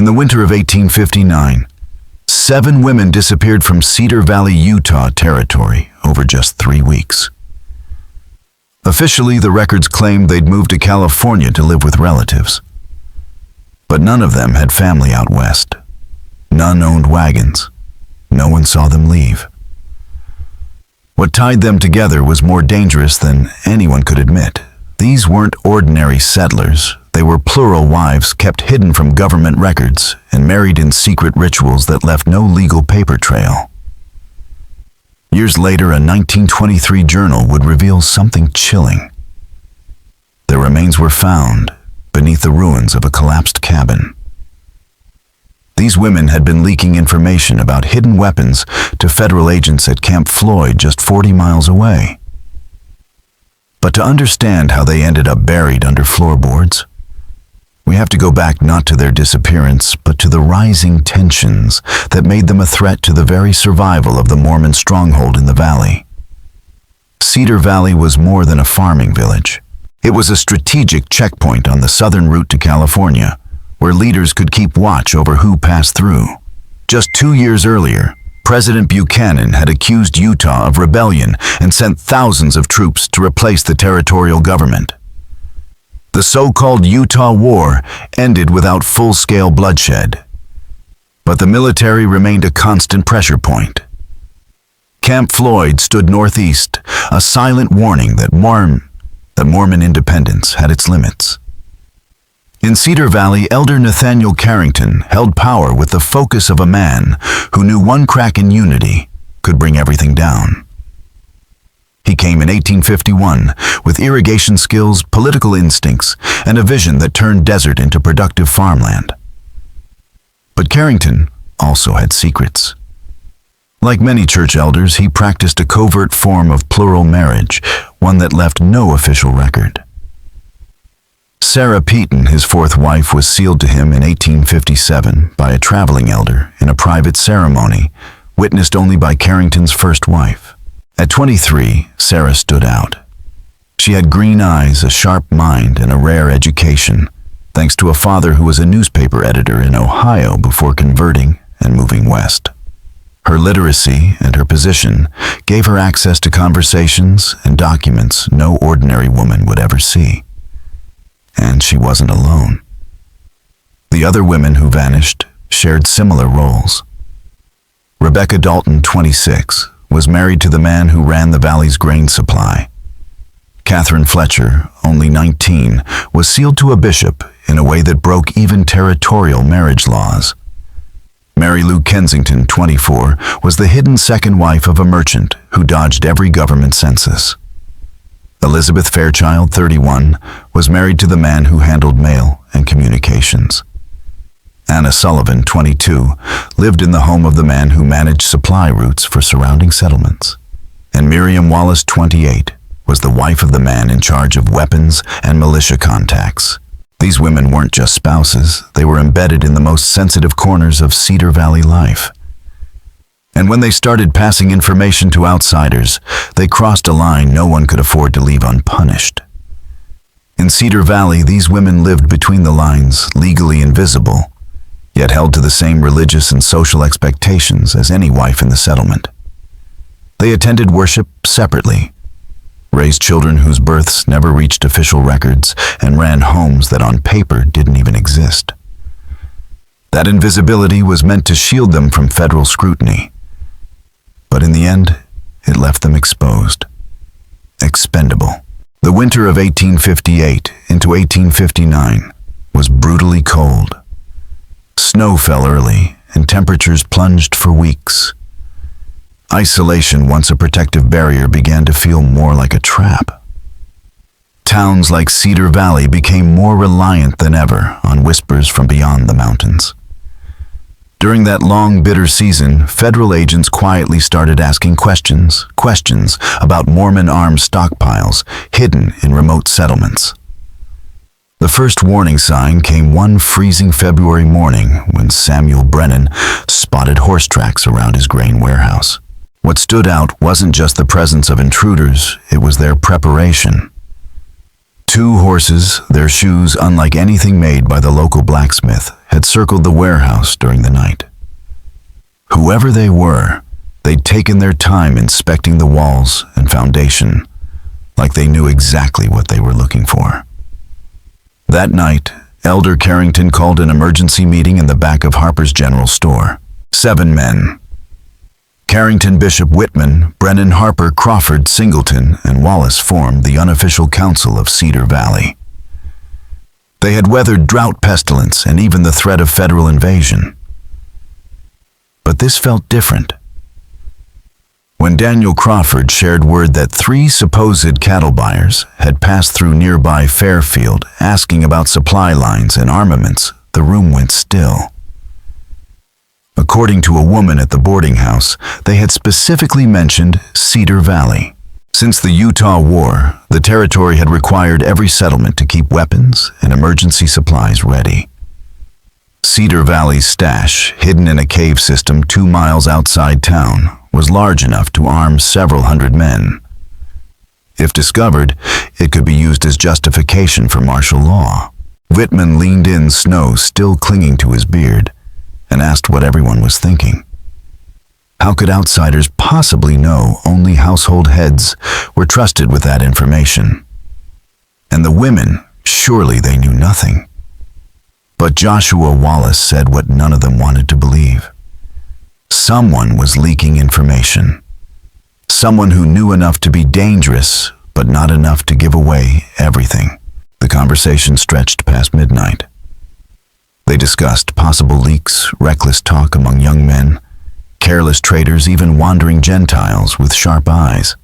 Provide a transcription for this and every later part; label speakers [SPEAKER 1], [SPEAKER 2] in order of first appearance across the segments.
[SPEAKER 1] In the winter of 1859, 7 women disappeared from Cedar Valley, Utah territory over just 3 weeks. Officially, the records claimed they'd moved to California to live with relatives. But none of them had family out west. None owned wagons. No one saw them leave. What tied them together was more dangerous than anyone could admit. These weren't ordinary settlers. They were plural wives kept hidden from government records and married in secret rituals that left no legal paper trail. Years later, a 1923 journal would reveal something chilling. Their remains were found beneath the ruins of a collapsed cabin. These women had been leaking information about hidden weapons to federal agents at Camp Floyd just 40 miles away. But to understand how they ended up buried under floorboards, we have to go back not to their disappearance, but to the rising tensions that made them a threat to the very survival of the Mormon stronghold in the valley. Cedar Valley was more than a farming village. It was a strategic checkpoint on the southern route to California, where leaders could keep watch over who passed through. Just 2 years earlier, President Buchanan had accused Utah of rebellion and sent thousands of troops to replace the territorial government. The so-called Utah War ended without full-scale bloodshed, but the military remained a constant pressure point. Camp Floyd stood northeast, a silent warning that Mormon independence had its limits. In Cedar Valley, Elder Nathaniel Carrington held power with the focus of a man who knew one crack in unity could bring everything down. He came in 1851 with irrigation skills, political instincts, and a vision that turned desert into productive farmland. But Carrington also had secrets. Like many church elders, he practiced a covert form of plural marriage, one that left no official record. Sarah Peaton, his 4th wife, was sealed to him in 1857 by a traveling elder in a private ceremony, witnessed only by Carrington's first wife. At 23, Sarah stood out. She had green eyes, a sharp mind, and a rare education, thanks to a father who was a newspaper editor in Ohio before converting and moving west. Her literacy and her position gave her access to conversations and documents no ordinary woman would ever see. And she wasn't alone. The other women who vanished shared similar roles. Rebecca Dalton, 26, was married to the man who ran the valley's grain supply. Catherine Fletcher, only 19, was sealed to a bishop in a way that broke even territorial marriage laws. Mary Lou Kensington, 24, was the hidden second wife of a merchant who dodged every government census. Elizabeth Fairchild, 31, was married to the man who handled mail and communications. Anna Sullivan, 22, lived in the home of the man who managed supply routes for surrounding settlements. And Miriam Wallace, 28, was the wife of the man in charge of weapons and militia contacts. These women weren't just spouses, they were embedded in the most sensitive corners of Cedar Valley life. And when they started passing information to outsiders, they crossed a line no one could afford to leave unpunished. In Cedar Valley, these women lived between the lines, legally invisible, yet held to the same religious and social expectations as any wife in the settlement. They attended worship separately, raised children whose births never reached official records, and ran homes that on paper didn't even exist. That invisibility was meant to shield them from federal scrutiny. But in the end, it left them exposed, expendable. The winter of 1858 into 1859 was brutally cold. Snow fell early, and temperatures plunged for weeks. Isolation, once a protective barrier, began to feel more like a trap. Towns like Cedar Valley became more reliant than ever on whispers from beyond the mountains. During that long, bitter season, federal agents quietly started asking questions about Mormon arms stockpiles hidden in remote settlements. The first warning sign came one freezing February morning when Samuel Brennan spotted horse tracks around his grain warehouse. What stood out wasn't just the presence of intruders, it was their preparation. 2 horses, their shoes unlike anything made by the local blacksmith, had circled the warehouse during the night. Whoever they were, they'd taken their time inspecting the walls and foundation, like they knew exactly what they were looking for. That night, Elder Carrington called an emergency meeting in the back of Harper's General Store. 7 men. Carrington, Bishop Whitman, Brennan, Harper, Crawford, Singleton, and Wallace formed the unofficial council of Cedar Valley. They had weathered drought, pestilence, and even the threat of federal invasion. But this felt different. When Daniel Crawford shared word that 3 supposed cattle buyers had passed through nearby Fairfield asking about supply lines and armaments, the room went still. According to a woman at the boarding house, they had specifically mentioned Cedar Valley. Since the Utah War, the territory had required every settlement to keep weapons and emergency supplies ready. Cedar Valley's stash, hidden in a cave system 2 miles outside town, was large enough to arm several hundred men. If discovered, it could be used as justification for martial law. Whitman leaned in, snow still clinging to his beard, and asked what everyone was thinking. How could outsiders possibly know only household heads were trusted with that information? And the women, surely they knew nothing. But Joshua Wallace said what none of them wanted to believe. Someone was leaking information. Someone who knew enough to be dangerous, but not enough to give away everything. The conversation stretched past midnight. They discussed possible leaks, reckless talk among young men, careless traders, even wandering Gentiles with sharp eyes.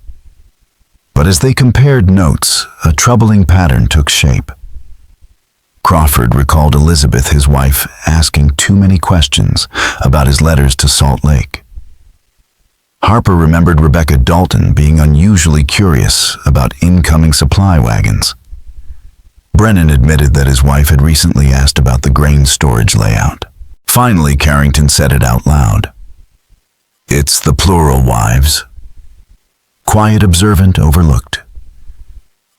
[SPEAKER 1] But as they compared notes, a troubling pattern took shape. Crawford recalled Elizabeth, his wife, asking too many questions about his letters to Salt Lake. Harper remembered Rebecca Dalton being unusually curious about incoming supply wagons. Brennan admitted that his wife had recently asked about the grain storage layout. Finally, Carrington said it out loud. "It's the plural wives." Quiet, observant, overlooked.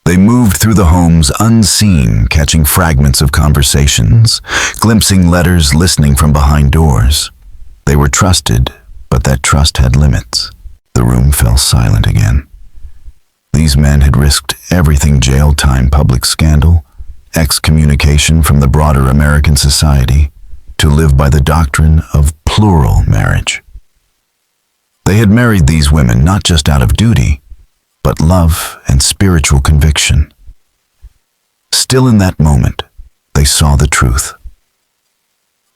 [SPEAKER 1] They moved through the homes unseen, catching fragments of conversations, glimpsing letters, listening from behind doors. They were trusted, but that trust had limits. The room fell silent again. These men had risked everything: jail time, public scandal, excommunication from the broader American society, to live by the doctrine of plural marriage. They had married these women not just out of duty, but love and spiritual conviction. Still in that moment, they saw the truth.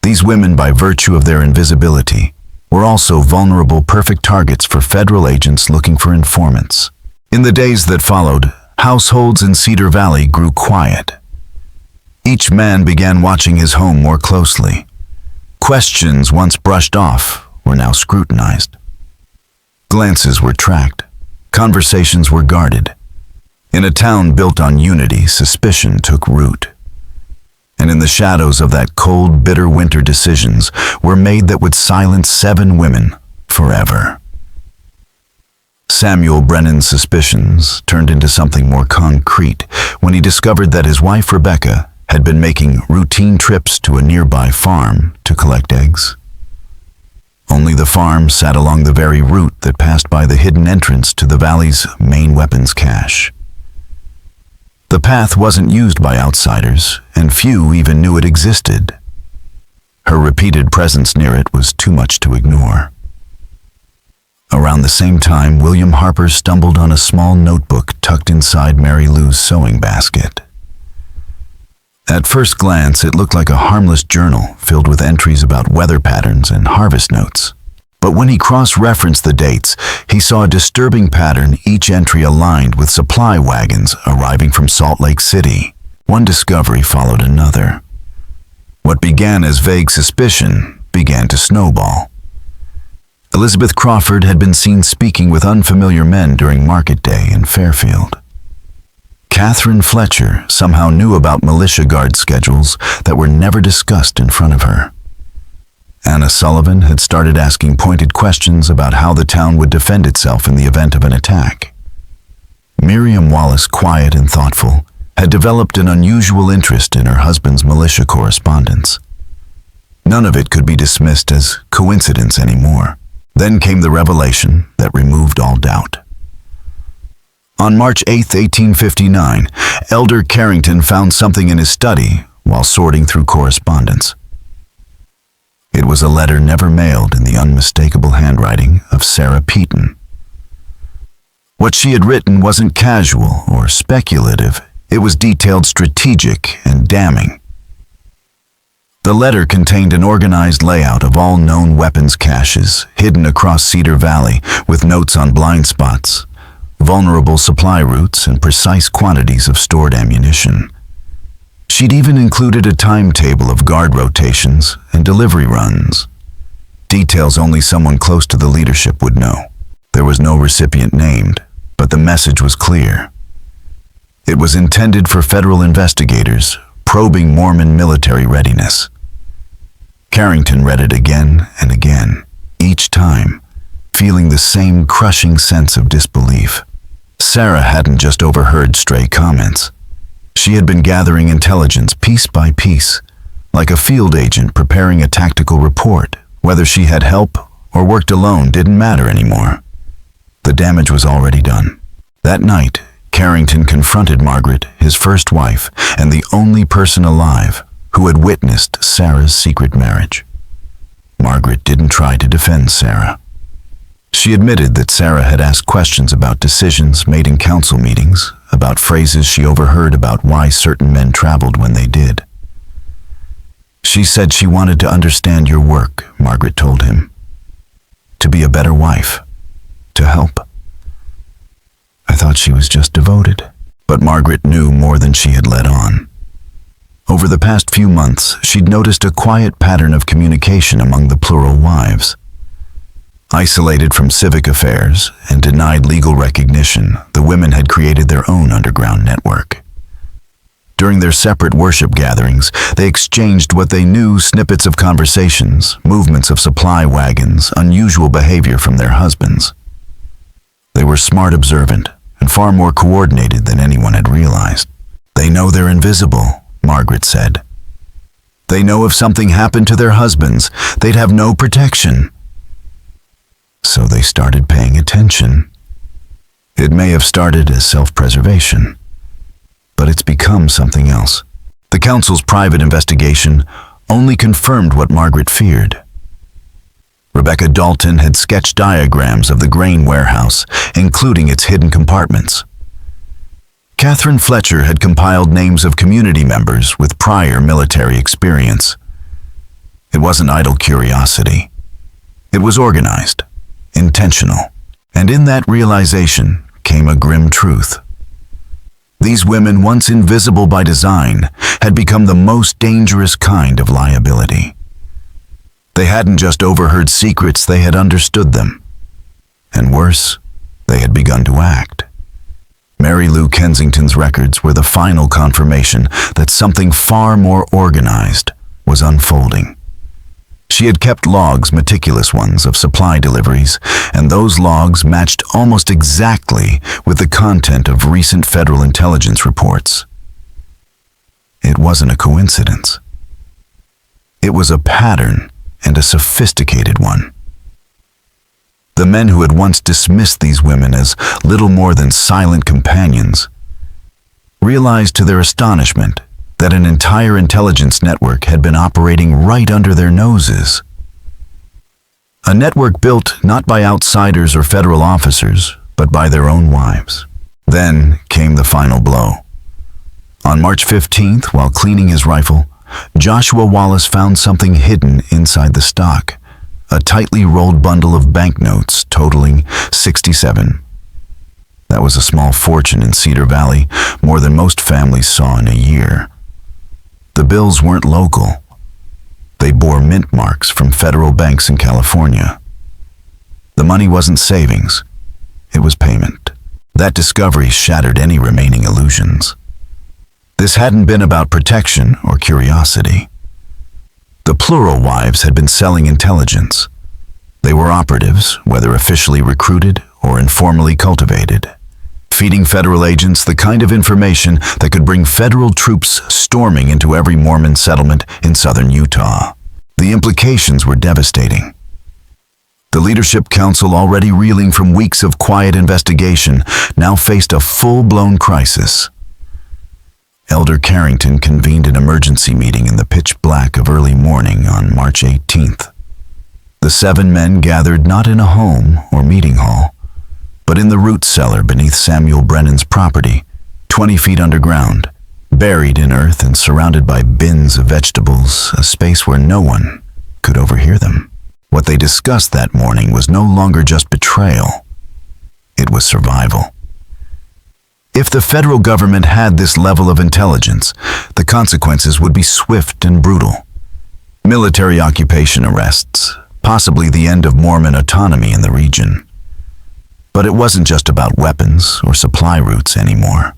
[SPEAKER 1] These women, by virtue of their invisibility, were also vulnerable, perfect targets for federal agents looking for informants. In the days that followed, households in Cedar Valley grew quiet. Each man began watching his home more closely. Questions once brushed off were now scrutinized. Glances were tracked. Conversations were guarded. In a town built on unity, suspicion took root. And in the shadows of that cold, bitter winter, decisions were made that would silence 7 women forever. Samuel Brennan's suspicions turned into something more concrete when he discovered that his wife Rebecca had been making routine trips to a nearby farm to collect eggs. Only the farm sat along the very route that passed by the hidden entrance to the valley's main weapons cache. The path wasn't used by outsiders, and few even knew it existed. Her repeated presence near it was too much to ignore. Around the same time, William Harper stumbled on a small notebook tucked inside Mary Lou's sewing basket. At first glance, it looked like a harmless journal filled with entries about weather patterns and harvest notes. But when he cross-referenced the dates, he saw a disturbing pattern, each entry aligned with supply wagons arriving from Salt Lake City. One discovery followed another. What began as vague suspicion began to snowball. Elizabeth Crawford had been seen speaking with unfamiliar men during market day in Fairfield. Catherine Fletcher somehow knew about militia guard schedules that were never discussed in front of her. Anna Sullivan had started asking pointed questions about how the town would defend itself in the event of an attack. Miriam Wallace, quiet and thoughtful, had developed an unusual interest in her husband's militia correspondence. None of it could be dismissed as coincidence anymore. Then came the revelation that removed all doubt. On March 8, 1859, Elder Carrington found something in his study while sorting through correspondence. It was a letter never mailed in the unmistakable handwriting of Sarah Peaton. What she had written wasn't casual or speculative. It was detailed, strategic, and damning. The letter contained an organized layout of all known weapons caches hidden across Cedar Valley, with notes on blind spots, vulnerable supply routes, and precise quantities of stored ammunition. She'd even included a timetable of guard rotations and delivery runs, details only someone close to the leadership would know. There was no recipient named, but the message was clear. It was intended for federal investigators probing Mormon military readiness. Carrington read it again and again, each time feeling the same crushing sense of disbelief. Sarah hadn't just overheard stray comments. She had been gathering intelligence piece by piece, like a field agent preparing a tactical report. Whether she had help or worked alone didn't matter anymore. The damage was already done. That night, Carrington confronted Margaret, his first wife, and the only person alive who had witnessed Sarah's secret marriage. Margaret didn't try to defend Sarah. She admitted that Sarah had asked questions about decisions made in council meetings, about phrases she overheard about why certain men traveled when they did. She said she wanted to understand your work, Margaret told him. To be a better wife. To help. I thought she was just devoted. But Margaret knew more than she had let on. Over the past few months, she'd noticed a quiet pattern of communication among the plural wives. Isolated from civic affairs and denied legal recognition, the women had created their own underground network. During their separate worship gatherings, they exchanged what they knew: snippets of conversations, movements of supply wagons, unusual behavior from their husbands. They were smart, observant, and far more coordinated than anyone had realized. They know they're invisible, Margaret said. They know if something happened to their husbands, they'd have no protection. So they started paying attention. It may have started as self-preservation, but it's become something else. The council's private investigation only confirmed what Margaret feared. Rebecca Dalton had sketched diagrams of the grain warehouse, including its hidden compartments. Catherine Fletcher had compiled names of community members with prior military experience. It wasn't idle curiosity. It was organized, intentional, and in that realization came a grim truth. These women, once invisible by design, had become the most dangerous kind of liability. They hadn't just overheard secrets, they had understood them. And worse, they had begun to act. Mary Lou Kensington's records were the final confirmation that something far more organized was unfolding. She had kept logs, meticulous ones, of supply deliveries, and those logs matched almost exactly with the content of recent federal intelligence reports. It wasn't a coincidence. It was a pattern, and a sophisticated one. The men who had once dismissed these women as little more than silent companions realized to their astonishment that an entire intelligence network had been operating right under their noses. A network built not by outsiders or federal officers, but by their own wives. Then came the final blow. On March 15th, while cleaning his rifle, Joshua Wallace found something hidden inside the stock, a tightly rolled bundle of banknotes totaling 67. That was a small fortune in Cedar Valley, more than most families saw in a year. The bills weren't local. They bore mint marks from federal banks in California. The money wasn't savings, it was payment. That discovery shattered any remaining illusions. This hadn't been about protection or curiosity. The plural wives had been selling intelligence. They were operatives, whether officially recruited or informally cultivated. feeding federal agents the kind of information that could bring federal troops storming into every Mormon settlement in southern Utah. The implications were devastating. The Leadership Council, already reeling from weeks of quiet investigation, now faced a full-blown crisis. Elder Carrington convened an emergency meeting in the pitch black of early morning on March 18th. The 7 men gathered not in a home or meeting hall, but in the root cellar beneath Samuel Brennan's property, 20 feet underground, buried in earth and surrounded by bins of vegetables, a space where no one could overhear them. What they discussed that morning was no longer just betrayal. It was survival. If the federal government had this level of intelligence, the consequences would be swift and brutal. Military occupation arrests, possibly the end of Mormon autonomy in the region. But it wasn't just about weapons or supply routes anymore.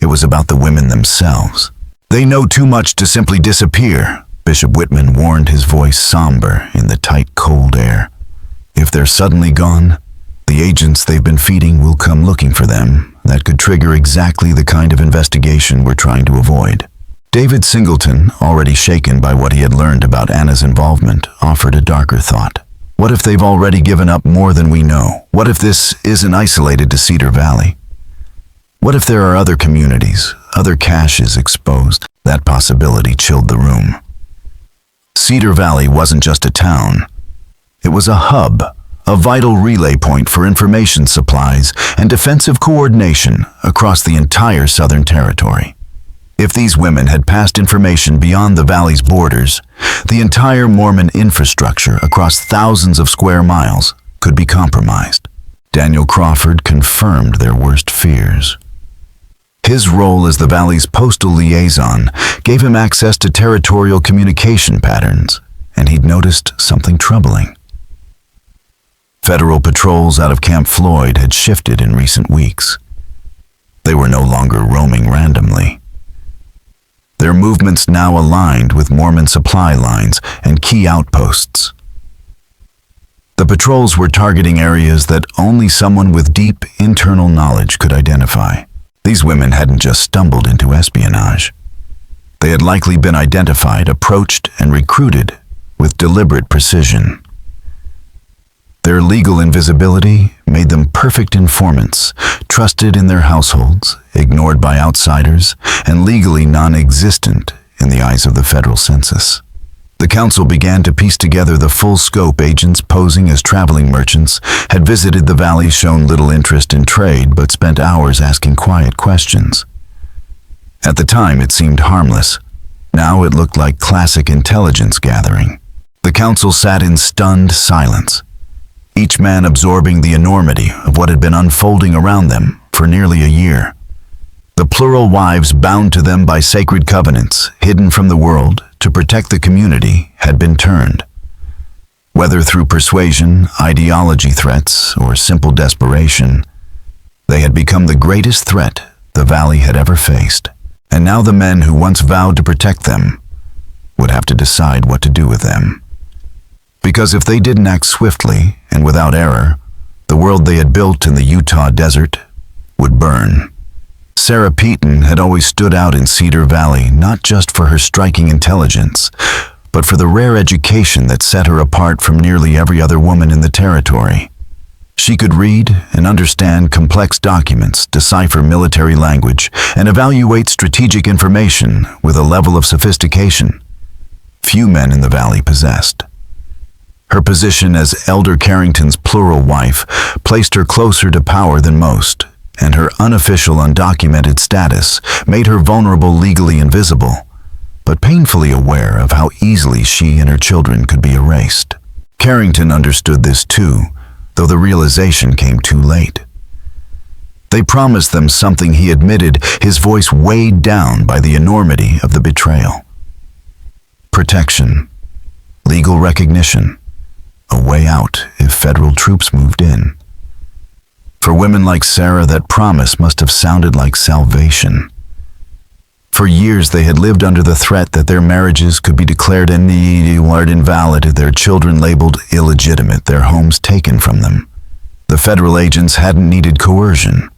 [SPEAKER 1] It was about the women themselves. They know too much to simply disappear, Bishop Whitman warned, his voice somber in the tight, cold air. If they're suddenly gone, the agents they've been feeding will come looking for them. That could trigger exactly the kind of investigation we're trying to avoid. David Singleton, already shaken by what he had learned about Anna's involvement, offered a darker thought. What if they've already given up more than we know? What if this isn't isolated to Cedar Valley? What if there are other communities, other caches exposed? That possibility chilled the room. Cedar Valley wasn't just a town. It was a hub, a vital relay point for information supplies and defensive coordination across the entire Southern Territory. If these women had passed information beyond the valley's borders, the entire Mormon infrastructure across thousands of square miles could be compromised. Daniel Crawford confirmed their worst fears. His role as the valley's postal liaison gave him access to territorial communication patterns, and he'd noticed something troubling. Federal patrols out of Camp Floyd had shifted in recent weeks. They were no longer roaming randomly. Their movements now aligned with Mormon supply lines and key outposts. The patrols were targeting areas that only someone with deep internal knowledge could identify. These women hadn't just stumbled into espionage. They had likely been identified, approached, and recruited with deliberate precision. Their legal invisibility made them perfect informants, trusted in their households, ignored by outsiders, and legally non-existent in the eyes of the federal census. The council began to piece together the full scope. Agents posing as traveling merchants had visited the valley, shown little interest in trade, but spent hours asking quiet questions. At the time, it seemed harmless. Now it looked like classic intelligence gathering. The council sat in stunned silence, each man absorbing the enormity of what had been unfolding around them for nearly a year. The plural wives bound to them by sacred covenants, hidden from the world to protect the community, had been turned. Whether through persuasion, ideology threats, or simple desperation, they had become the greatest threat the valley had ever faced. And now the men who once vowed to protect them would have to decide what to do with them. Because if they didn't act swiftly and without error, the world they had built in the Utah desert would burn. Sarah Peaton had always stood out in Cedar Valley, not just for her striking intelligence, but for the rare education that set her apart from nearly every other woman in the territory. She could read and understand complex documents, decipher military language, and evaluate strategic information with a level of sophistication few men in the valley possessed. Her position as Elder Carrington's plural wife placed her closer to power than most, and her unofficial, undocumented status made her vulnerable, legally invisible, but painfully aware of how easily she and her children could be erased. Carrington understood this too, though the realization came too late. They promised them something he admitted, his voice weighed down by the enormity of the betrayal. Protection, legal recognition, a way out if federal troops moved in. For women like Sarah, that promise must have sounded like salvation. For years they had lived under the threat that their marriages could be declared invalid, their children labeled illegitimate, their homes taken from them. The federal agents hadn't needed coercion.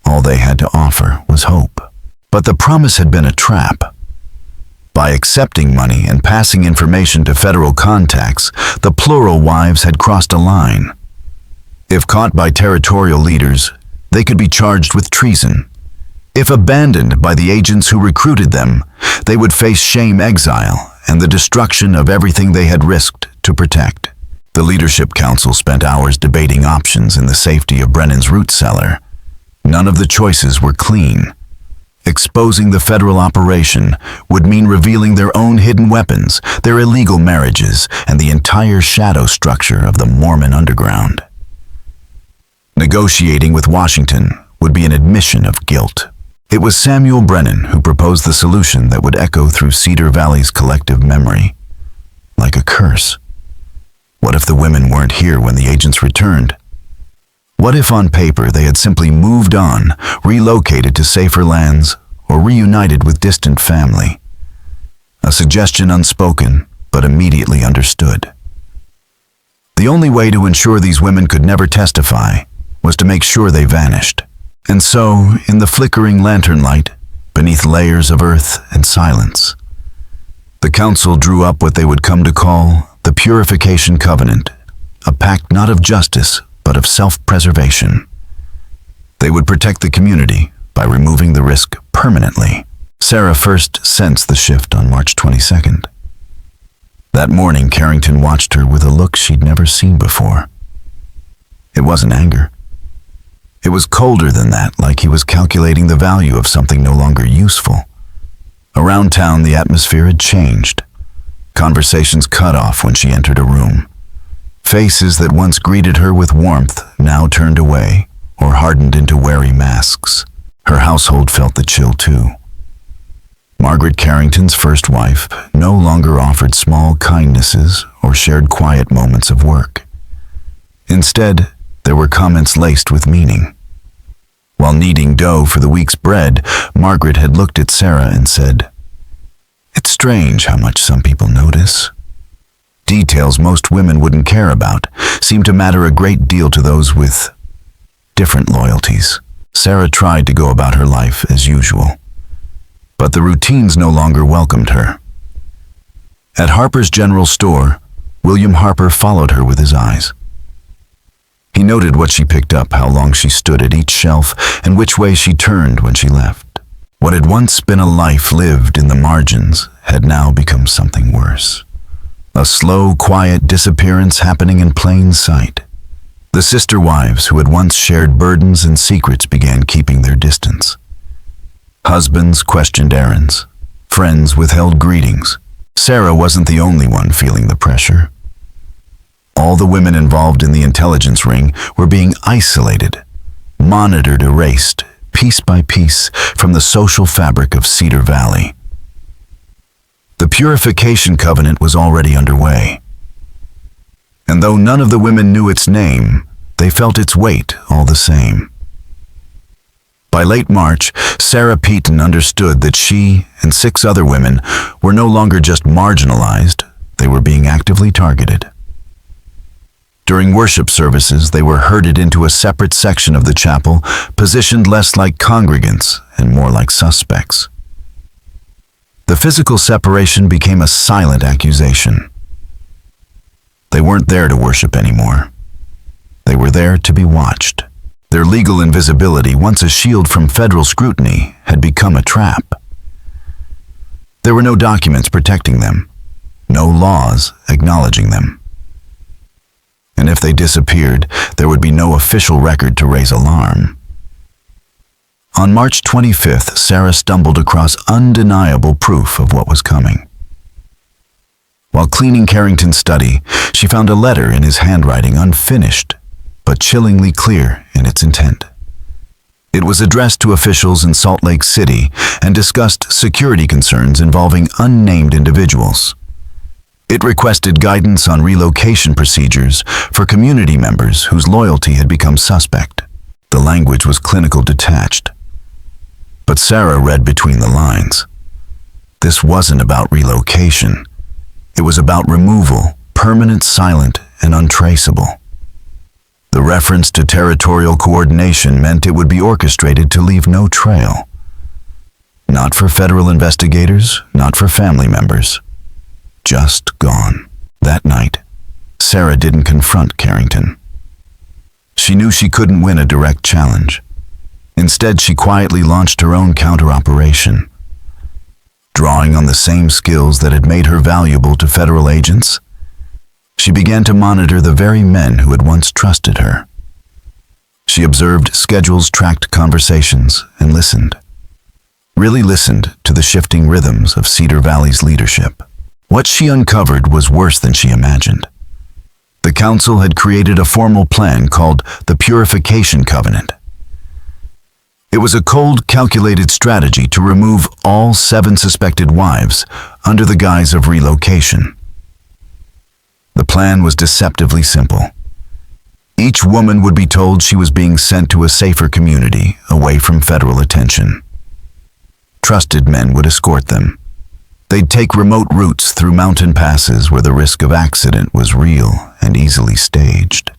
[SPEAKER 1] All they had to offer was hope. But the promise had been a trap. By accepting money and passing information to federal contacts, the plural wives had crossed a line. If caught by territorial leaders, they could be charged with treason. If abandoned by the agents who recruited them, they would face shame, exile, and the destruction of everything they had risked to protect. The Leadership Council spent hours debating options in the safety of Brennan's root cellar. None of the choices were clean. Exposing the federal operation would mean revealing their own hidden weapons, their illegal marriages, and the entire shadow structure of the Mormon underground. Negotiating with Washington would be an admission of guilt. It was Samuel Brennan who proposed the solution that would echo through Cedar Valley's collective memory, like a curse. What if the women weren't here when the agents returned? What if on paper they had simply moved on, relocated to safer lands, or reunited with distant family? A suggestion unspoken, but immediately understood. The only way to ensure these women could never testify was to make sure they vanished. And so, in the flickering lantern light, beneath layers of earth and silence, the council drew up what they would come to call the Purification Covenant, a pact not of justice, but of self-preservation. They would protect the community by removing the risk permanently. Sarah first sensed the shift on March 22nd. That morning, Carrington watched her with a look she'd never seen before. It wasn't anger. It was colder than that, like he was calculating the value of something no longer useful. Around town, the atmosphere had changed. Conversations cut off when she entered a room. Faces that once greeted her with warmth now turned away or hardened into wary masks. Her household felt the chill too. Margaret Carrington's first wife no longer offered small kindnesses or shared quiet moments of work. Instead, there were comments laced with meaning. While kneading dough for the week's bread, Margaret had looked at Sarah and said, "It's strange how much some people notice. Details most women wouldn't care about seem to matter a great deal to those with different loyalties." Sarah tried to go about her life as usual, but the routines no longer welcomed her. At Harper's General Store, William Harper followed her with his eyes. He noted what she picked up, how long she stood at each shelf, and which way she turned when she left. What had once been a life lived in the margins had now become something worse. A slow, quiet disappearance happening in plain sight. The sister wives who had once shared burdens and secrets began keeping their distance. Husbands questioned errands. Friends withheld greetings. Sarah wasn't the only one feeling the pressure. All the women involved in the intelligence ring were being isolated, monitored, erased, piece by piece, from the social fabric of Cedar Valley. The Purification Covenant was already underway. And though none of the women knew its name, they felt its weight all the same. By late March, Sarah Peaton understood that she and 6 other women were no longer just marginalized, they were being actively targeted. During worship services, they were herded into a separate section of the chapel, positioned less like congregants and more like suspects. The physical separation became a silent accusation. They weren't there to worship anymore. They were there to be watched. Their legal invisibility, once a shield from federal scrutiny, had become a trap. There were no documents protecting them, no laws acknowledging them. And if they disappeared, there would be no official record to raise alarm. On March 25th, Sarah stumbled across undeniable proof of what was coming. While cleaning Carrington's study, she found a letter in his handwriting, unfinished, but chillingly clear in its intent. It was addressed to officials in Salt Lake City and discussed security concerns involving unnamed individuals. It requested guidance on relocation procedures for community members whose loyalty had become suspect. The language was clinical, detached. But Sarah read between the lines. This wasn't about relocation. It was about removal, permanent, silent, and untraceable. The reference to territorial coordination meant it would be orchestrated to leave no trail. Not for federal investigators, not for family members. Just gone. That night, Sarah didn't confront Carrington. She knew she couldn't win a direct challenge. Instead, she quietly launched her own counter-operation. Drawing on the same skills that had made her valuable to federal agents, she began to monitor the very men who had once trusted her. She observed schedules, tracked conversations, and listened. Really listened to the shifting rhythms of Cedar Valley's leadership. What she uncovered was worse than she imagined. The council had created a formal plan called the Purification Covenant. It was a cold, calculated strategy to remove all 7 suspected wives under the guise of relocation. The plan was deceptively simple. Each woman would be told she was being sent to a safer community away from federal attention. Trusted men would escort them. They'd take remote routes through mountain passes where the risk of accident was real and easily staged.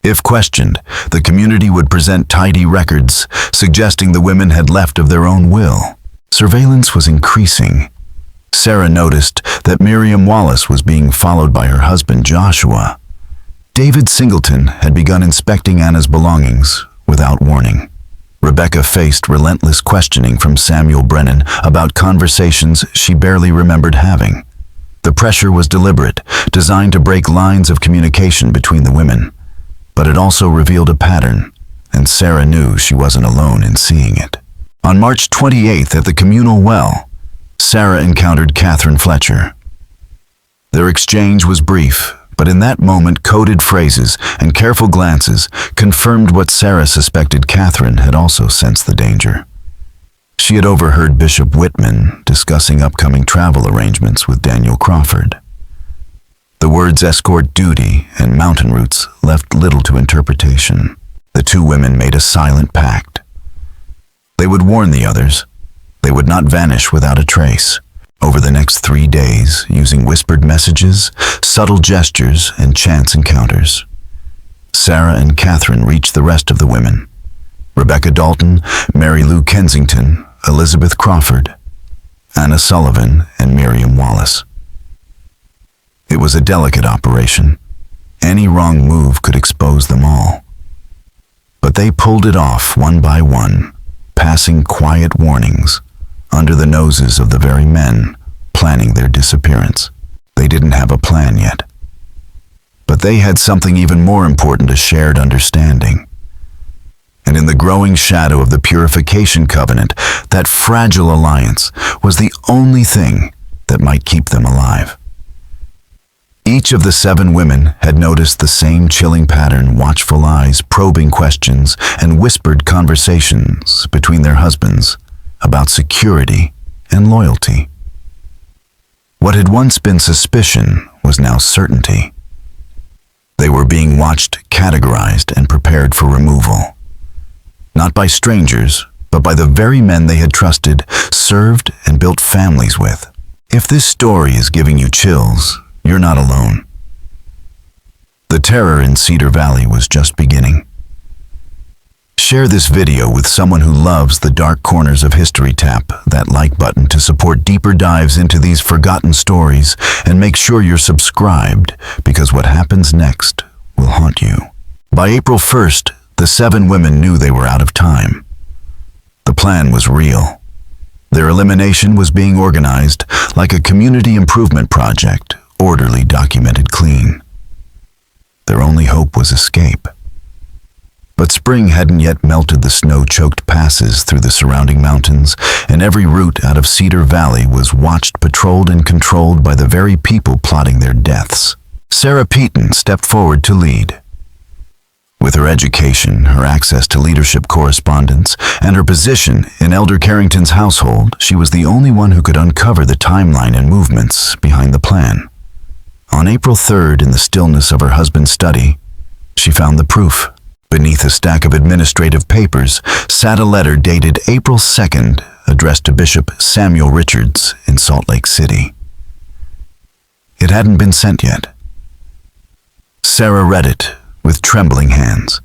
[SPEAKER 1] If questioned, the community would present tidy records suggesting the women had left of their own will. Surveillance was increasing. Sarah noticed that Miriam Wallace was being followed by her husband Joshua. David Singleton had begun inspecting Anna's belongings without warning. Rebecca faced relentless questioning from Samuel Brennan about conversations she barely remembered having. The pressure was deliberate, designed to break lines of communication between the women. But it also revealed a pattern, and Sarah knew she wasn't alone in seeing it. On March 28th at the communal well, Sarah encountered Catherine Fletcher. Their exchange was brief, but in that moment coded phrases and careful glances confirmed what Sarah suspected. Catherine had also sensed the danger. She had overheard Bishop Whitman discussing upcoming travel arrangements with Daniel Crawford. The words escort duty and mountain routes left little to interpretation. The 2 women made a silent pact. They would warn the others. They would not vanish without a trace. Over the next 3 days, using whispered messages, subtle gestures, and chance encounters, Sarah and Catherine reached the rest of the women: Rebecca Dalton, Mary Lou Kensington, Elizabeth Crawford, Anna Sullivan, and Miriam Wallace. It was a delicate operation. Any wrong move could expose them all. But they pulled it off one by one, passing quiet warnings under the noses of the very men planning their disappearance. They didn't have a plan yet. But they had something even more important: a shared understanding. And in the growing shadow of the Purification Covenant, that fragile alliance was the only thing that might keep them alive. Each of the 7 women had noticed the same chilling pattern: watchful eyes, probing questions, and whispered conversations between their husbands about security and loyalty. What had once been suspicion was now certainty. They were being watched, categorized, and prepared for removal. Not by strangers, but by the very men they had trusted, served, and built families with. If this story is giving you chills, you're not alone. The terror in Cedar Valley was just beginning. Share this video with someone who loves the dark corners of history. Tap that like button to support deeper dives into these forgotten stories, and make sure you're subscribed, because what happens next will haunt you. By April 1st, the 7 women knew they were out of time. The plan was real. Their elimination was being organized like a community improvement project, orderly, documented, clean. Their only hope was escape. But spring hadn't yet melted the snow-choked passes through the surrounding mountains, and every route out of Cedar Valley was watched, patrolled, and controlled by the very people plotting their deaths. Sarah Peaton stepped forward to lead. With her education, her access to leadership correspondence, and her position in Elder Carrington's household, she was the only one who could uncover the timeline and movements behind the plan. On April 3rd, in the stillness of her husband's study, she found the proof. Beneath a stack of administrative papers sat a letter dated April 2nd, addressed to Bishop Samuel Richards in Salt Lake City. It hadn't been sent yet. Sarah read it, with trembling hands.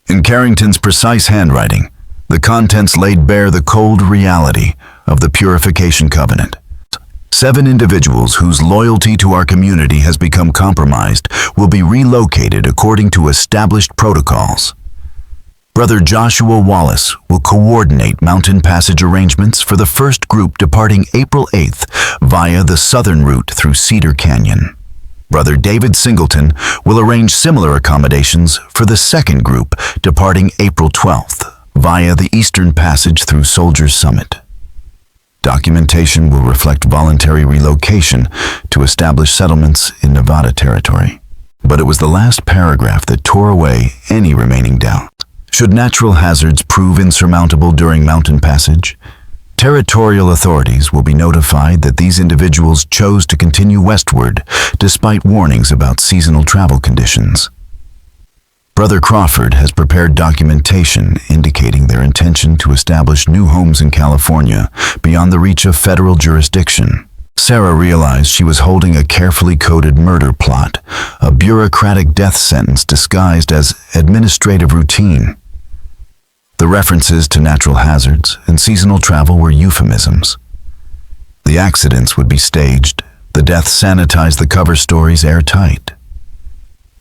[SPEAKER 1] In Carrington's precise handwriting, the contents laid bare the cold reality of the Purification Covenant. 7 individuals whose loyalty to our community has become compromised will be relocated according to established protocols. Brother Joshua Wallace will coordinate mountain passage arrangements for the first group departing April 8th via the southern route through Cedar Canyon. Brother David Singleton will arrange similar accommodations for the second group departing April 12th via the eastern passage through Soldiers Summit. Documentation will reflect voluntary relocation to establish settlements in Nevada territory. But it was the last paragraph that tore away any remaining doubt. Should natural hazards prove insurmountable during mountain passage, territorial authorities will be notified that these individuals chose to continue westward despite warnings about seasonal travel conditions. Brother Crawford has prepared documentation indicating their intention to establish new homes in California beyond the reach of federal jurisdiction. Sarah realized she was holding a carefully coded murder plot, a bureaucratic death sentence disguised as administrative routine. The references to natural hazards and seasonal travel were euphemisms. The accidents would be staged, the deaths sanitized, the cover stories airtight.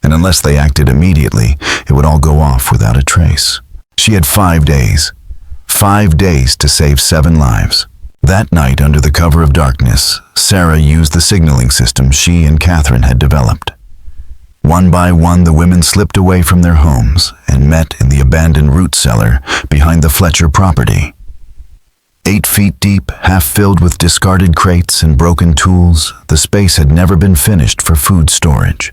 [SPEAKER 1] And unless they acted immediately, it would all go off without a trace. She had 5 days. 5 days to save 7 lives. That night, under the cover of darkness, Sarah used the signaling system she and Catherine had developed. One by one, the women slipped away from their homes and met in the abandoned root cellar behind the Fletcher property. 8 feet deep, half filled with discarded crates and broken tools, the space had never been finished for food storage.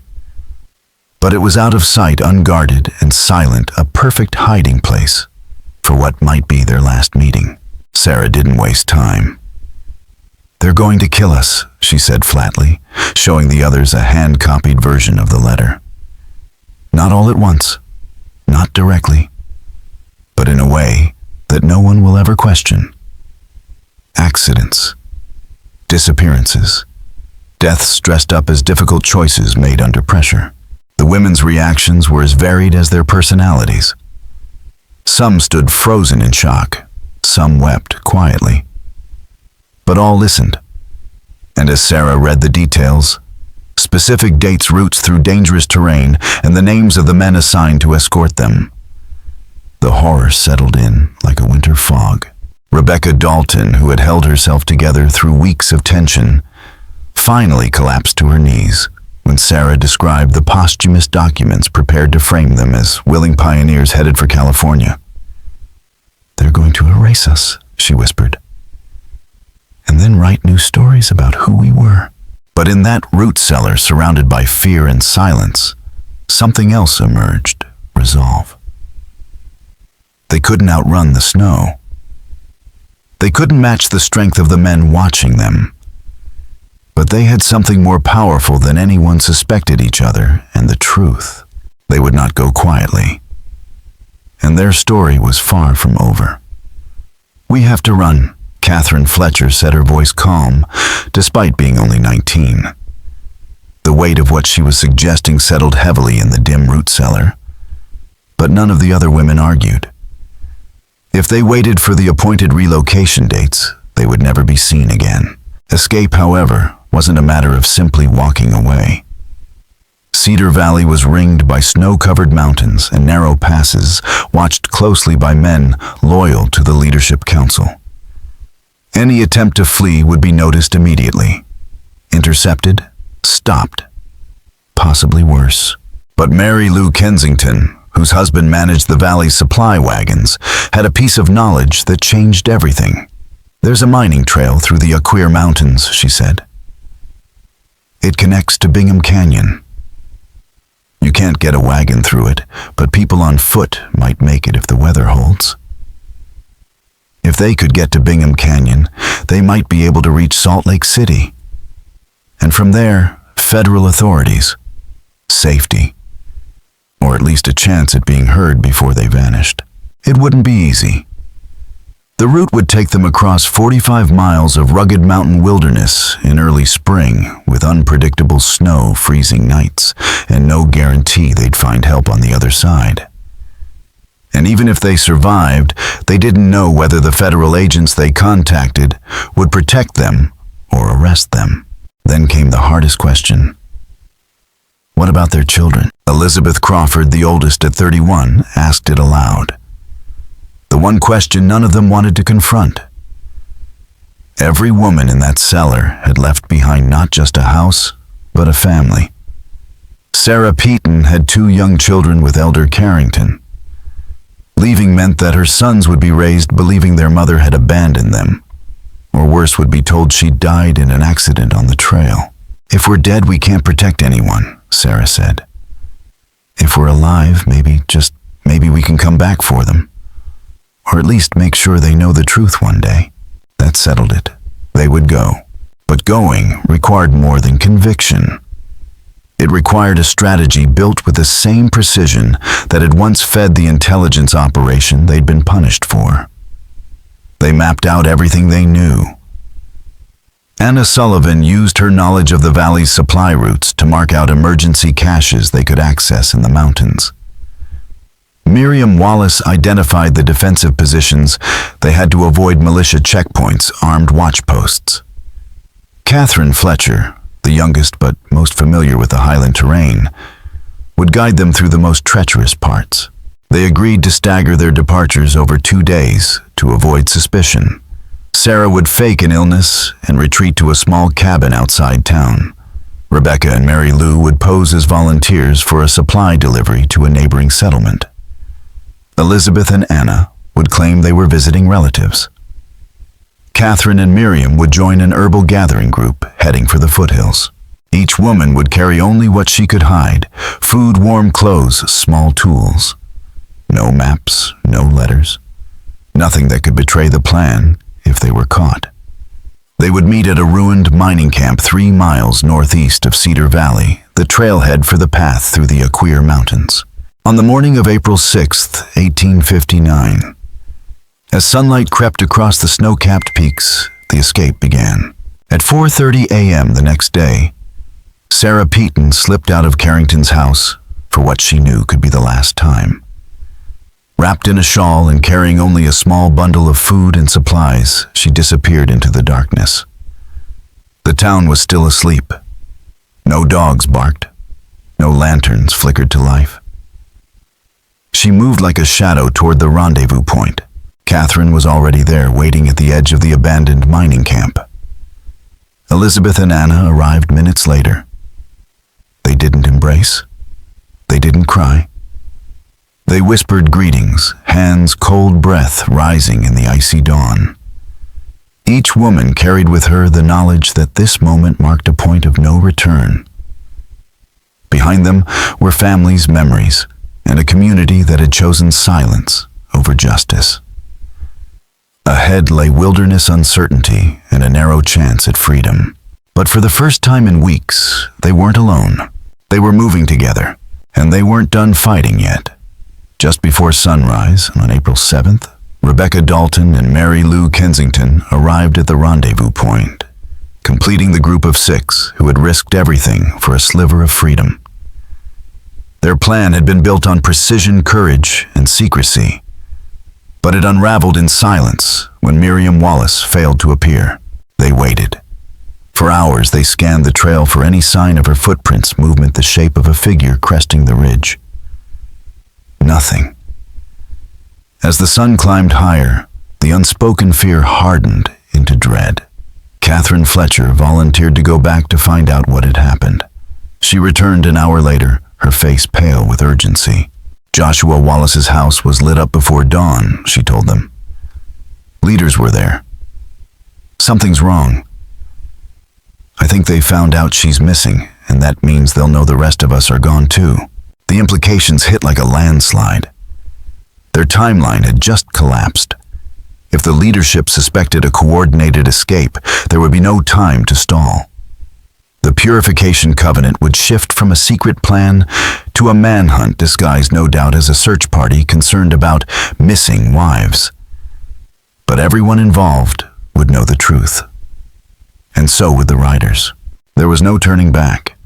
[SPEAKER 1] But it was out of sight, unguarded and silent, a perfect hiding place for what might be their last meeting. Sarah didn't waste time. "They're going to kill us," she said flatly, showing the others a hand-copied version of the letter. "Not all at once, not directly, but in a way that no one will ever question. Accidents, disappearances, deaths dressed up as difficult choices made under pressure." The women's reactions were as varied as their personalities. Some stood frozen in shock, some wept quietly. But all listened. And as Sarah read the details, specific dates, routes through dangerous terrain, and the names of the men assigned to escort them, the horror settled in like a winter fog. Rebecca Dalton, who had held herself together through weeks of tension, finally collapsed to her knees when Sarah described the posthumous documents prepared to frame them as willing pioneers headed for California. "They're going to erase us," she whispered, "and then write new stories about who we were." But in that root cellar, surrounded by fear and silence, something else emerged, resolve. They couldn't outrun the snow. They couldn't match the strength of the men watching them. But they had something more powerful than anyone suspected: each other and the truth. They would not go quietly. And their story was far from over. "We have to run," Catherine Fletcher said, her voice calm, despite being only 19. The weight of what she was suggesting settled heavily in the dim root cellar. But none of the other women argued. If they waited for the appointed relocation dates, they would never be seen again. Escape, however, wasn't a matter of simply walking away. Cedar Valley was ringed by snow-covered mountains and narrow passes, watched closely by men loyal to the Leadership Council. Any attempt to flee would be noticed immediately. Intercepted, stopped, possibly worse. But Mary Lou Kensington, whose husband managed the valley's supply wagons, had a piece of knowledge that changed everything. "There's a mining trail through the Aquir Mountains," she said. "It connects to Bingham Canyon. You can't get a wagon through it, but people on foot might make it if the weather holds. If they could get to Bingham Canyon, they might be able to reach Salt Lake City. And from there, federal authorities, safety, or at least a chance at being heard before they vanished. It wouldn't be easy. The route would take them across 45 miles of rugged mountain wilderness in early spring, with unpredictable snow, freezing nights, and no guarantee they'd find help on the other side. And even if they survived, they didn't know whether the federal agents they contacted would protect them or arrest them. Then came the hardest question. What about their children? Elizabeth Crawford, the oldest at 31, asked it aloud. The one question none of them wanted to confront. Every woman in that cellar had left behind not just a house, but a family. Sarah Peaton had 2 young children with Elder Carrington. Leaving meant that her sons would be raised believing their mother had abandoned them, or worse, would be told she died in an accident on the trail. If we're dead, we can't protect anyone, Sarah said. If we're alive, maybe we can come back for them. Or at least make sure they know the truth one day. That settled it. They would go. But going required more than conviction. It required a strategy built with the same precision that had once fed the intelligence operation they'd been punished for. They mapped out everything they knew. Anna Sullivan used her knowledge of the valley's supply routes to mark out emergency caches they could access in the mountains. Miriam Wallace identified the defensive positions they had to avoid militia checkpoints, armed watchposts. Catherine Fletcher, the youngest but most familiar with the highland terrain, would guide them through the most treacherous parts. They agreed to stagger their departures over 2 days to avoid suspicion. Sarah would fake an illness and retreat to a small cabin outside town. Rebecca and Mary Lou would pose as volunteers for a supply delivery to a neighboring settlement. Elizabeth and Anna would claim they were visiting relatives. Catherine and Miriam would join an herbal gathering group heading for the foothills. Each woman would carry only what she could hide: food, warm clothes, small tools. No maps, no letters. Nothing that could betray the plan if they were caught. They would meet at a ruined mining camp 3 miles northeast of Cedar Valley, the trailhead for the path through the Aquir Mountains. On the morning of April 6, 1859, as sunlight crept across the snow-capped peaks, the escape began. At 4:30 a.m. the next day, Sarah Peaton slipped out of Carrington's house for what she knew could be the last time. Wrapped in a shawl and carrying only a small bundle of food and supplies, she disappeared into the darkness. The town was still asleep. No dogs barked. No lanterns flickered to life. She moved like a shadow toward the rendezvous point. Catherine was already there, waiting at the edge of the abandoned mining camp. Elizabeth and Anna arrived minutes later. They didn't embrace. They didn't cry. They whispered greetings, hands cold breath rising in the icy dawn. Each woman carried with her the knowledge that this moment marked a point of no return. Behind them were families' memories and a community that had chosen silence over justice. Ahead lay wilderness uncertainty and a narrow chance at freedom. But for the first time in weeks, they weren't alone. They were moving together, and they weren't done fighting yet. Just before sunrise, on April 7th, Rebecca Dalton and Mary Lou Kensington arrived at the rendezvous point, completing the group of 6 who had risked everything for a sliver of freedom. Their plan had been built on precision, courage, and secrecy, but it unraveled in silence when Miriam Wallace failed to appear. They waited. For hours they scanned the trail for any sign of her footprints, movement the shape of a figure cresting the ridge. Nothing. As the sun climbed higher, the unspoken fear hardened into dread. Catherine Fletcher volunteered to go back to find out what had happened. She returned an hour later, her face pale with urgency. Joshua Wallace's house was lit up before dawn, she told them. Leaders were there. Something's wrong. I think they found out she's missing, and that means they'll know the rest of us are gone too. The implications hit like a landslide. Their timeline had just collapsed. If the leadership suspected a coordinated escape, there would be no time to stall. The Purification Covenant would shift from a secret plan to a manhunt disguised no doubt as a search party concerned about missing wives. But everyone involved would know the truth. And so would the riders. There was no turning back.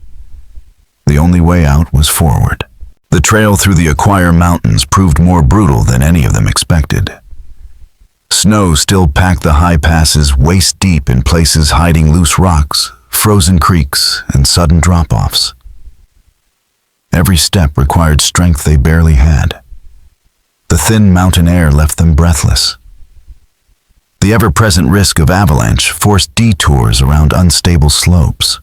[SPEAKER 1] The The only way out was forward. The trail through the Acquire Mountains proved more brutal than any of them expected. Snow still packed the high passes waist-deep in places hiding loose rocks, frozen creeks, and sudden drop-offs. Every step required strength they barely had. The thin mountain air left them breathless. The ever-present risk of avalanche forced detours around unstable slopes.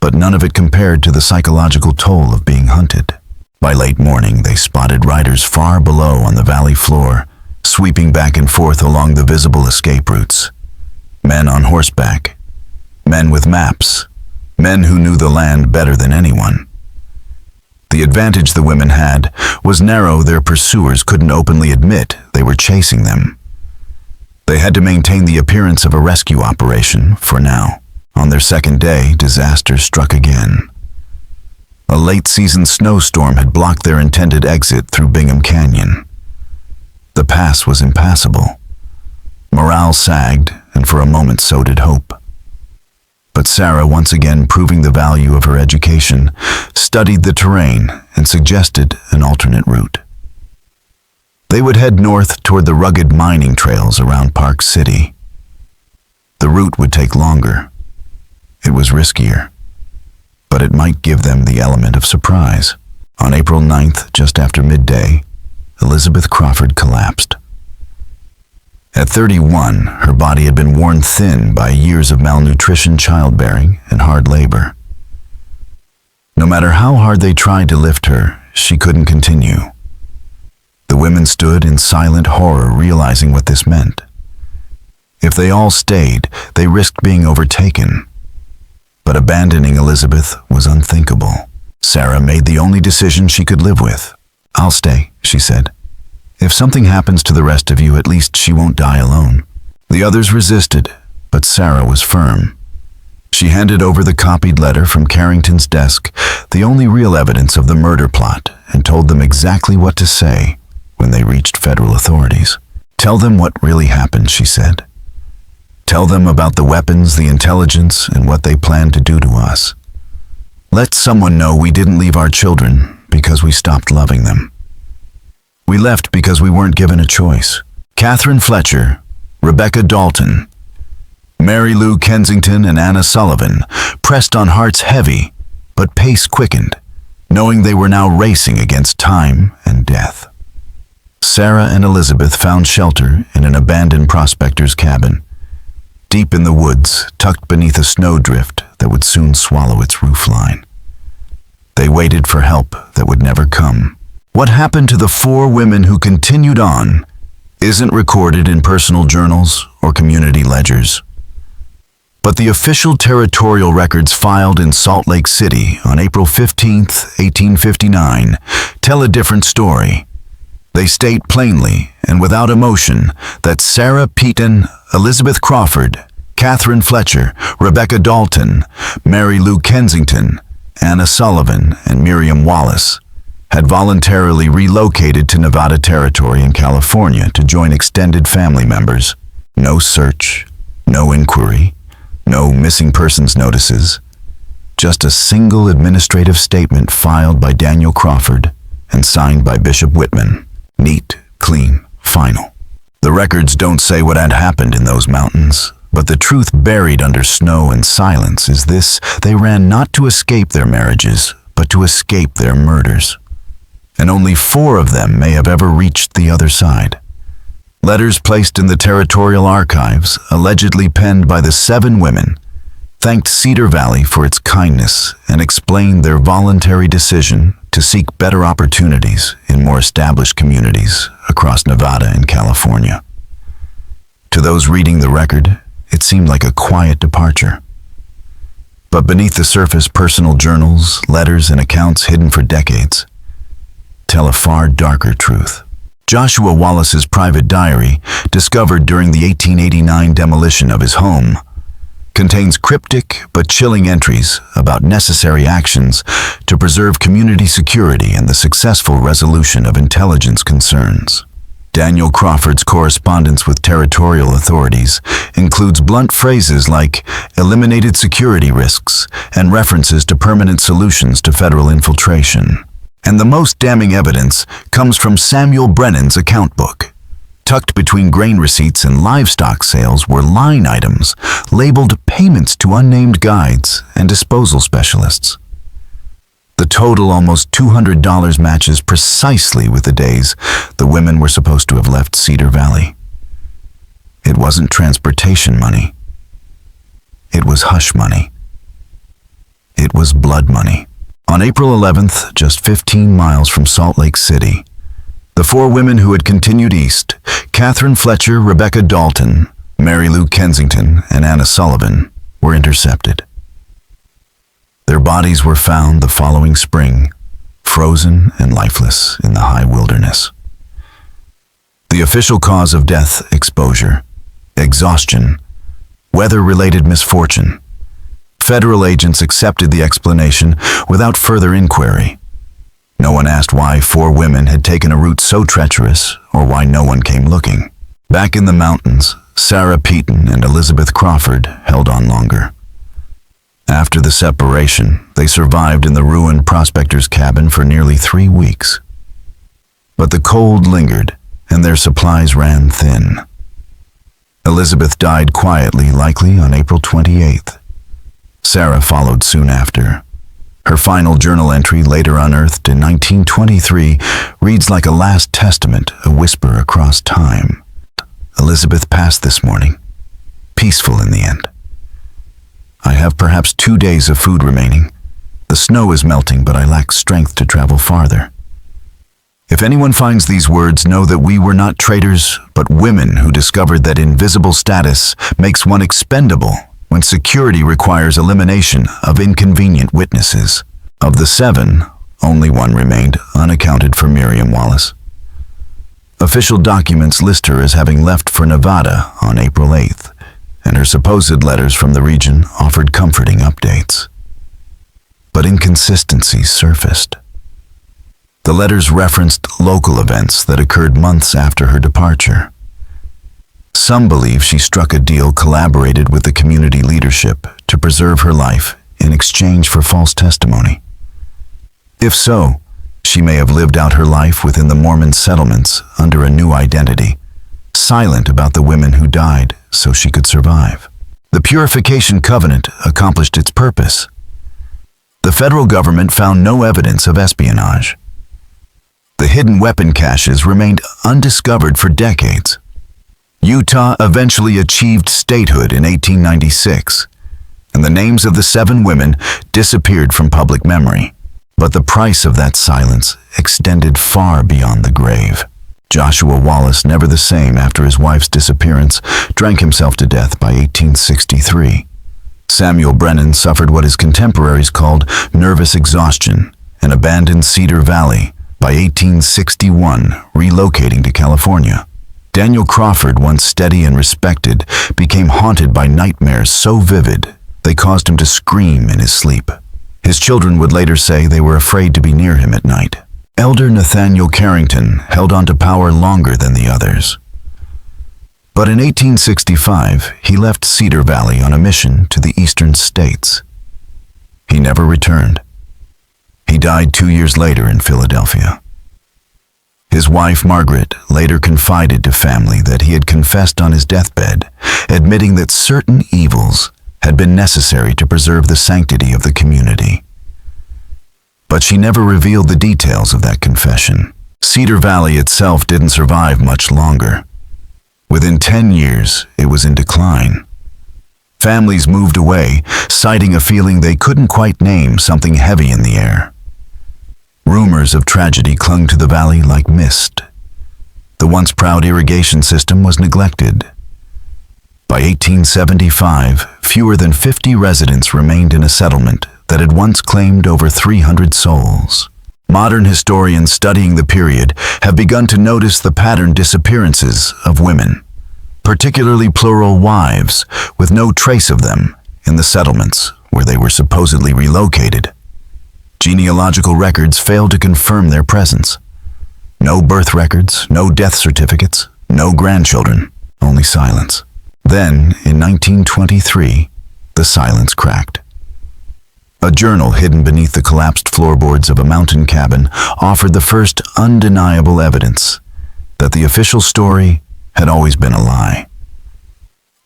[SPEAKER 1] But none of it compared to the psychological toll of being hunted. By late morning, they spotted riders far below on the valley floor, sweeping back and forth along the visible escape routes. Men on horseback, men with maps, men who knew the land better than anyone. The advantage the women had was narrow. Their pursuers couldn't openly admit they were chasing them. They had to maintain the appearance of a rescue operation for now. On their second day, disaster struck again. A late-season snowstorm had blocked their intended exit through Bingham Canyon. The pass was impassable. Morale sagged, and for a moment so did hope. But Sarah, once again proving the value of her education, studied the terrain and suggested an alternate route. They would head north toward the rugged mining trails around Park City. The route would take longer. It was riskier, but it might give them the element of surprise. On April 9th, just after midday, Elizabeth Crawford collapsed. At 31, her body had been worn thin by years of malnutrition, childbearing, and hard labor. No matter how hard they tried to lift her, she couldn't continue. The women stood in silent horror, realizing what this meant. If they all stayed, they risked being overtaken. But abandoning Elizabeth was unthinkable. Sarah made the only decision she could live with. "I'll stay," she said. "If something happens to the rest of you, at least she won't die alone." The others resisted, but Sarah was firm. She handed over the copied letter from Carrington's desk, the only real evidence of the murder plot, and told them exactly what to say when they reached federal authorities. "Tell them what really happened," she said. "Tell them about the weapons, the intelligence, and what they plan to do to us. Let someone know we didn't leave our children because we stopped loving them. We left because we weren't given a choice." Catherine Fletcher, Rebecca Dalton, Mary Lou Kensington, and Anna Sullivan pressed on hearts heavy, but pace quickened, knowing they were now racing against time and death. Sarah and Elizabeth found shelter in an abandoned prospector's cabin, deep in the woods, tucked beneath a snowdrift that would soon swallow its roofline. They waited for help that would never come. What happened to the 4 women who continued on isn't recorded in personal journals or community ledgers. But the official territorial records filed in Salt Lake City on April 15th, 1859, tell a different story. They state plainly and without emotion that Sarah Peaton, Elizabeth Crawford, Catherine Fletcher, Rebecca Dalton, Mary Lou Kensington, Anna Sullivan, and Miriam Wallace had voluntarily relocated to Nevada Territory in California to join extended family members. No search, no inquiry, no missing persons notices. Just a single administrative statement filed by Daniel Crawford and signed by Bishop Whitman. Neat, clean, final. The records don't say what had happened in those mountains, but the truth buried under snow and silence is this: they ran not to escape their marriages, but to escape their murders. And only 4 of them may have ever reached the other side. Letters placed in the territorial archives, allegedly penned by the 7 women, thanked Cedar Valley for its kindness and explained their voluntary decision to seek better opportunities in more established communities across Nevada and California. To those reading the record, it seemed like a quiet departure. But beneath the surface, personal journals, letters, and accounts hidden for decades tell a far darker truth. Joshua Wallace's private diary, discovered during the 1889 demolition of his home, contains cryptic but chilling entries about necessary actions to preserve community security and the successful resolution of intelligence concerns. Daniel Crawford's correspondence with territorial authorities includes blunt phrases like eliminated security risks and references to permanent solutions to federal infiltration. And the most damning evidence comes from Samuel Brennan's account book. Tucked between grain receipts and livestock sales were line items labeled payments to unnamed guides and disposal specialists. The total, almost $200, matches precisely with the days the women were supposed to have left Cedar Valley. It wasn't transportation money. It was hush money. It was blood money. On April 11th, just 15 miles from Salt Lake City, the four women who had continued east, Catherine Fletcher, Rebecca Dalton, Mary Lou Kensington, and Anna Sullivan, were intercepted. Their bodies were found the following spring, frozen and lifeless in the high wilderness. The official cause of death: exposure, exhaustion, weather-related misfortune. Federal agents accepted the explanation without further inquiry. No one asked why four women had taken a route so treacherous or why no one came looking. Back in the mountains, Sarah Peaton and Elizabeth Crawford held on longer. After the separation, they survived in the ruined prospector's cabin for nearly 3 weeks. But the cold lingered, and their supplies ran thin. Elizabeth died quietly, likely on April 28th. Sarah followed soon after. Her final journal entry, later unearthed in 1923, reads like a last testament, a whisper across time. Elizabeth passed this morning, peaceful in the end. I have perhaps 2 days of food remaining. The snow is melting, but I lack strength to travel farther. If anyone finds these words, know that we were not traitors, but women who discovered that invisible status makes one expendable when security requires elimination of inconvenient witnesses. Of the 7, only one remained, unaccounted for: Miriam Wallace. Official documents list her as having left for Nevada on April 8th. And her supposed letters from the region offered comforting updates. But inconsistencies surfaced. The letters referenced local events that occurred months after her departure. Some believe she struck a deal, collaborated with the community leadership to preserve her life in exchange for false testimony. If so, she may have lived out her life within the Mormon settlements under a new identity, silent about the women who died so she could survive. The Purification Covenant accomplished its purpose. The federal government found no evidence of espionage. The hidden weapon caches remained undiscovered for decades. Utah eventually achieved statehood in 1896, and the names of the 7 women disappeared from public memory. But the price of that silence extended far beyond the grave. Joshua Wallace, never the same after his wife's disappearance, drank himself to death by 1863. Samuel Brennan suffered what his contemporaries called nervous exhaustion and abandoned Cedar Valley by 1861, relocating to California. Daniel Crawford, once steady and respected, became haunted by nightmares so vivid they caused him to scream in his sleep. His children would later say they were afraid to be near him at night. Elder Nathaniel Carrington held on to power longer than the others. But in 1865, he left Cedar Valley on a mission to the eastern states. He never returned. He died 2 years later in Philadelphia. His wife, Margaret, later confided to family that he had confessed on his deathbed, admitting that certain evils had been necessary to preserve the sanctity of the community. But she never revealed the details of that confession. Cedar Valley itself didn't survive much longer. Within 10 years, it was in decline. Families moved away, citing a feeling they couldn't quite name, something heavy in the air. Rumors of tragedy clung to the valley like mist. The once proud irrigation system was neglected. By 1875, fewer than 50 residents remained in a settlement that had once claimed over 300 souls. Modern historians studying the period have begun to notice the patterned disappearances of women, particularly plural wives, with no trace of them in the settlements where they were supposedly relocated. Genealogical records failed to confirm their presence. No birth records, no death certificates, no grandchildren, only silence. Then, in 1923, the silence cracked. A journal hidden beneath the collapsed floorboards of a mountain cabin offered the first undeniable evidence that the official story had always been a lie.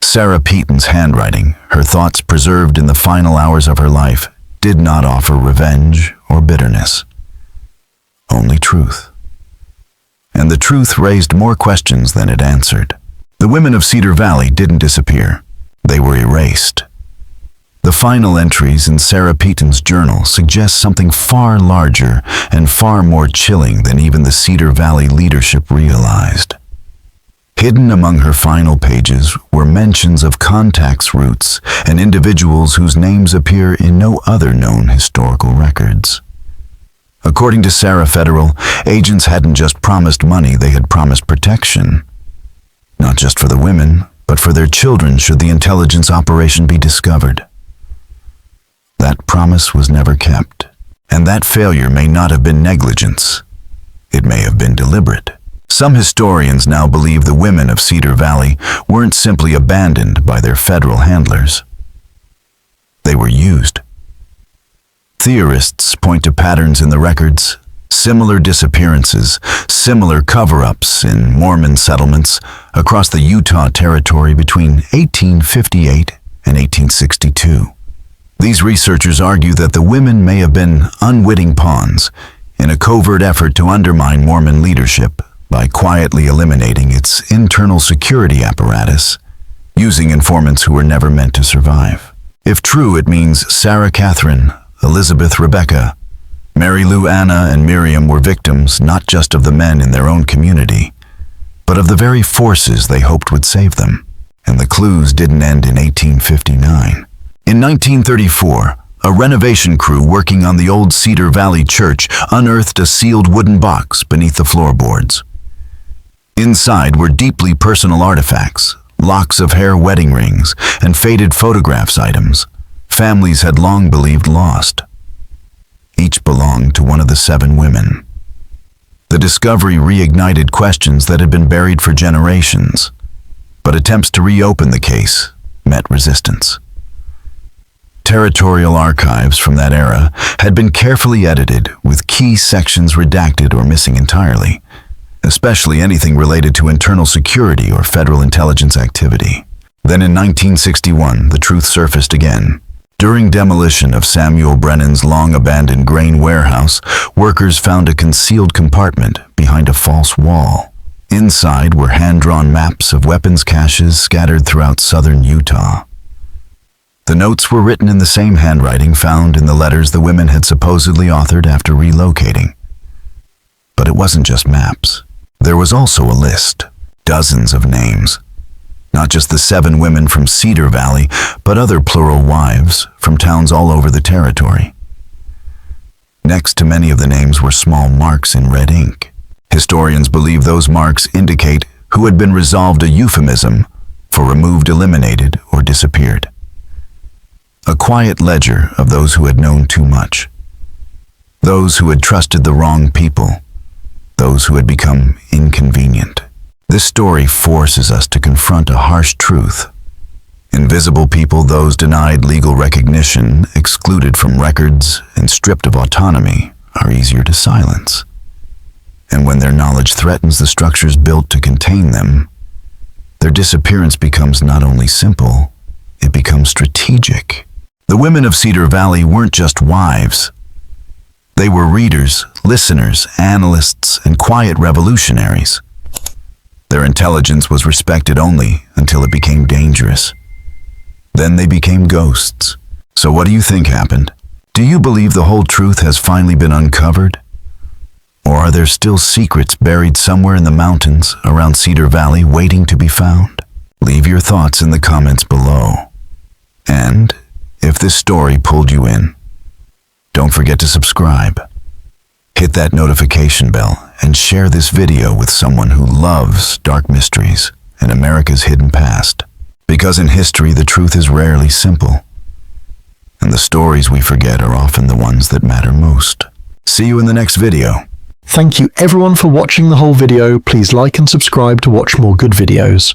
[SPEAKER 1] Sarah Peaton's handwriting, her thoughts preserved in the final hours of her life, did not offer revenge or bitterness. Only truth. And the truth raised more questions than it answered. The women of Cedar Valley didn't disappear. They were erased. The final entries in Sarah Peaton's journal suggest something far larger and far more chilling than even the Cedar Valley leadership realized. Hidden among her final pages were mentions of contacts routes and individuals whose names appear in no other known historical records. According to Sarah Federal, agents hadn't just promised money, they had promised protection. Not just for the women, but for their children should the intelligence operation be discovered. That promise was never kept, and that failure may not have been negligence. It may have been deliberate. Some historians now believe the women of Cedar Valley weren't simply abandoned by their federal handlers. They were used. Theorists point to patterns in the records, similar disappearances, similar cover-ups in Mormon settlements across the Utah Territory between 1858 and 1862. These researchers argue that the women may have been unwitting pawns in a covert effort to undermine Mormon leadership by quietly eliminating its internal security apparatus, using informants who were never meant to survive. If true, it means Sarah Catherine, Elizabeth Rebecca, Mary Lou Anna, and Miriam were victims not just of the men in their own community, but of the very forces they hoped would save them. And the clues didn't end in 1859. In 1934, a renovation crew working on the old Cedar Valley Church unearthed a sealed wooden box beneath the floorboards. Inside were deeply personal artifacts, locks of hair, wedding rings, and faded photographs items families had long believed lost. Each belonged to one of the 7 women. The discovery reignited questions that had been buried for generations, but attempts to reopen the case met resistance. Territorial archives from that era had been carefully edited, with key sections redacted or missing entirely, especially anything related to internal security or federal intelligence activity. Then in 1961, the truth surfaced again. During demolition of Samuel Brennan's long-abandoned grain warehouse, workers found a concealed compartment behind a false wall. Inside were hand-drawn maps of weapons caches scattered throughout southern Utah. The notes were written in the same handwriting found in the letters the women had supposedly authored after relocating. But it wasn't just maps. There was also a list, dozens of names. Not just the 7 women from Cedar Valley, but other plural wives from towns all over the territory. Next to many of the names were small marks in red ink. Historians believe those marks indicate who had been resolved, a euphemism for removed, eliminated, or disappeared. A quiet ledger of those who had known too much. Those who had trusted the wrong people. Those who had become inconvenient. This story forces us to confront a harsh truth. Invisible people, those denied legal recognition, excluded from records, and stripped of autonomy, are easier to silence. And when their knowledge threatens the structures built to contain them, their disappearance becomes not only simple, it becomes strategic. The women of Cedar Valley weren't just wives. They were readers, listeners, analysts, and quiet revolutionaries. Their intelligence was respected only until it became dangerous. Then they became ghosts. So what do you think happened? Do you believe the whole truth has finally been uncovered? Or are there still secrets buried somewhere in the mountains around Cedar Valley waiting to be found? Leave your thoughts in the comments below. And if this story pulled you in, don't forget to subscribe. Hit that notification bell and share this video with someone who loves dark mysteries and America's hidden past. Because in history, the truth is rarely simple, and the stories we forget are often the ones that matter most. See you in the next video.
[SPEAKER 2] Thank you everyone for watching the whole video. Please like and subscribe to watch more good videos.